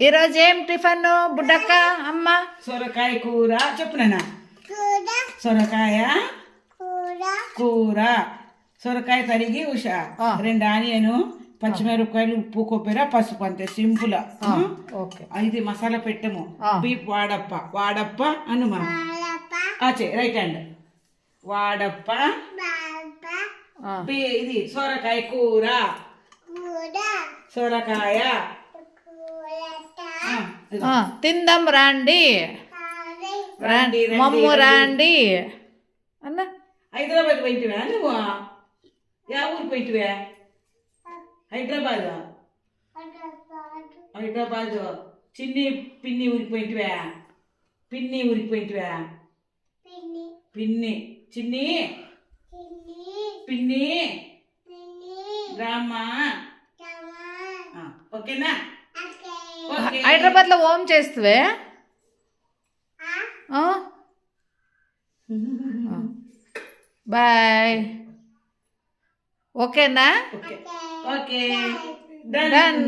ఈరోజు ఏం టిఫిన్ బుడ్డక్క అమ్మ? సొరకాయ కూర. చెప్పునైనా సొరకాయ కూర. సొరకాయ తరిగి ఉషా 2 ఆనియన్, పచ్చిమిరపకాయలు, ఉప్పు, కొబ్బరి, పసుపు, అంతే సింపుల్. ఇది మసాలా పెట్టము. బీప్ వాడప్ప అనుమా రైట్ హ్యాండ్ వాడప్ప. ఇది సొరకాయ కూర. సొరకాయ తిందాం రండి మమ్ము రండి అన్న. హైదరాబాద్ పోయింటివా నువ్వు? యా ఊరు పోయింటివా? హైదరాబాద్ చిన్ని పిన్ని ఊరికి పోయింటివా? పిన్ని ఊరికి పోయింటివా? పిన్ని చిన్ని పిన్ని రామ్మా. ఓకేనా? హైదరాబాద్ లో ఓం చేస్తువే? బాయ్. ఓకేనా? Okay done.